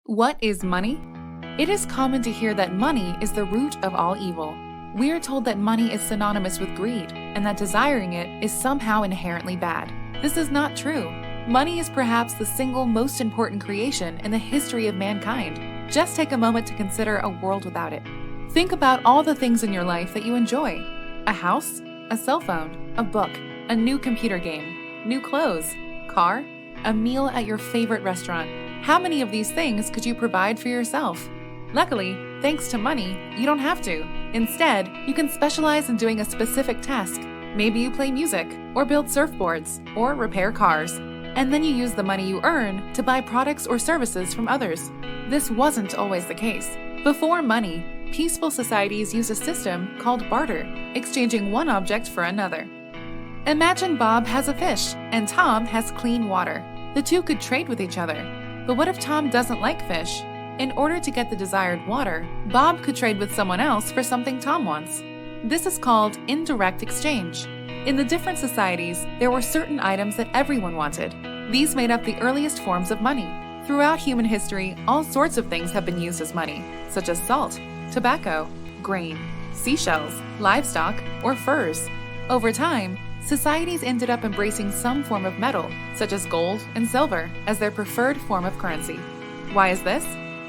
What is money? It is common to hear that money is the root of all evil. We are told that money is synonymous with greed and that desiring it is somehow inherently bad. This is not true. Money is perhaps the single most important creation in the history of mankind. Just take a moment to consider a world without it. Think about all the things in your life that you enjoy. A house, a cell phone, a book, a new computer game, new clothes, car, a meal at your favorite restaurant. How many of these things could you provide for yourself? Luckily, thanks to money, you don't have to. Instead, you can specialize in doing a specific task. Maybe you play music, or build surfboards, or repair cars. And then you use the money you earn to buy products or services from others. This wasn't always the case. Before money, peaceful societies used a system called barter, exchanging one object for another. Imagine Bob has a fish, and Tom has clean water. The two could trade with each other. But what if Tom doesn't like fish? In order to get the desired water, Bob could trade with someone else for something Tom wants. This is called indirect exchange. In the different societies, there were certain items that everyone wanted. These made up the earliest forms of money. Throughout human history, all sorts of things have been used as money, such as salt, tobacco, grain, seashells, livestock, or furs. Over time, societies ended up embracing some form of metal, such as gold and silver, as their preferred form of currency. Why is this?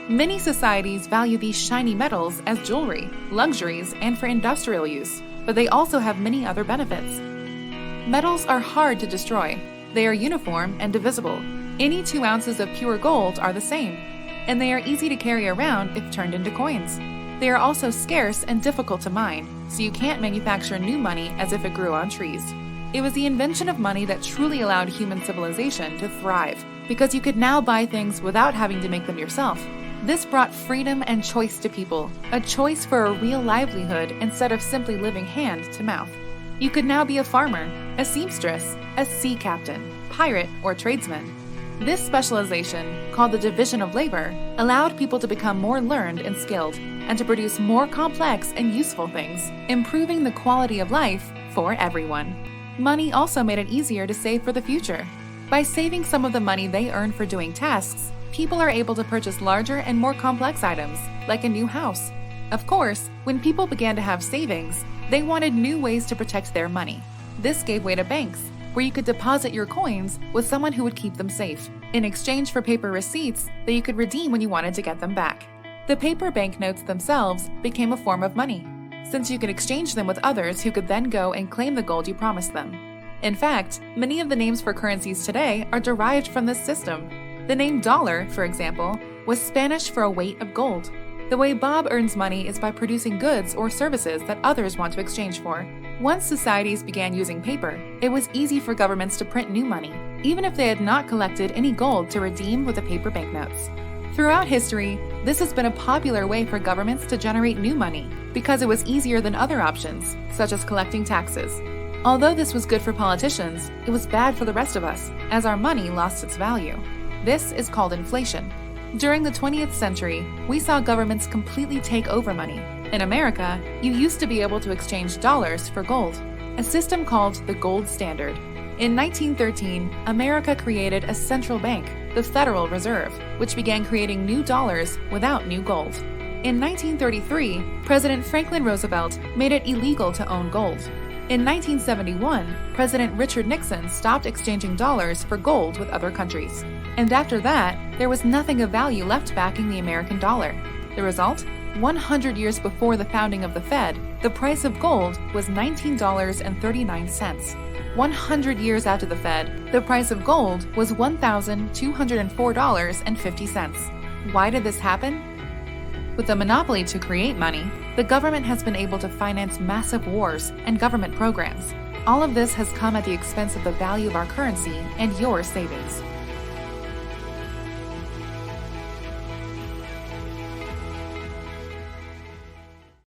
Many societies value these shiny metals as jewelry, luxuries, and for industrial use, but they also have many other benefits. Metals are hard to destroy. They are uniform and divisible. Any 2 ounces of pure gold are the same, and they are easy to carry around if turned into coins. They are also scarce and difficult to mine, so you can't manufacture new money as if it grew on trees. It was the invention of money that truly allowed human civilization to thrive, because you could now buy things without having to make them yourself. This brought freedom and choice to people, a choice for a real livelihood instead of simply living hand to mouth. You could now be a farmer, a seamstress, a sea captain, pirate, or tradesman. This specialization, called the division of labor, allowed people to become more learned and skilled, and to produce more complex and useful things, improving the quality of life for everyone. Money also made it easier to save for the future. By saving some of the money they earn for doing tasks, people are able to purchase larger and more complex items, like a new house. Of course, when people began to have savings, they wanted new ways to protect their money. This gave way to banks, where you could deposit your coins with someone who would keep them safe, in exchange for paper receipts that you could redeem when you wanted to get them back. The paper banknotes themselves became a form of money, since you could exchange them with others who could then go and claim the gold you promised them. In fact, many of the names for currencies today are derived from this system. The name dollar, for example, was Spanish for a weight of gold. The way Bob earns money is by producing goods or services that others want to exchange for. Once societies began using paper, it was easy for governments to print new money, even if they had not collected any gold to redeem with the paper banknotes. Throughout history, this has been a popular way for governments to generate new money because it was easier than other options, such as collecting taxes. Although this was good for politicians, it was bad for the rest of us, as our money lost its value. This is called inflation. During the 20th century, we saw governments completely take over money. In America, you used to be able to exchange dollars for gold, a system called the gold standard. In 1913, America created a central bank, the Federal Reserve, which began creating new dollars without new gold. In 1933, President Franklin Roosevelt made it illegal to own gold. In 1971, President Richard Nixon stopped exchanging dollars for gold with other countries. And after that, there was nothing of value left backing the American dollar. The result? 100 years before the founding of the Fed, the price of gold was $19.39. 100 years after the Fed, the price of gold was $1,204.50. Why did this happen? With the monopoly to create money, the government has been able to finance massive wars and government programs. All of this has come at the expense of the value of our currency and your savings.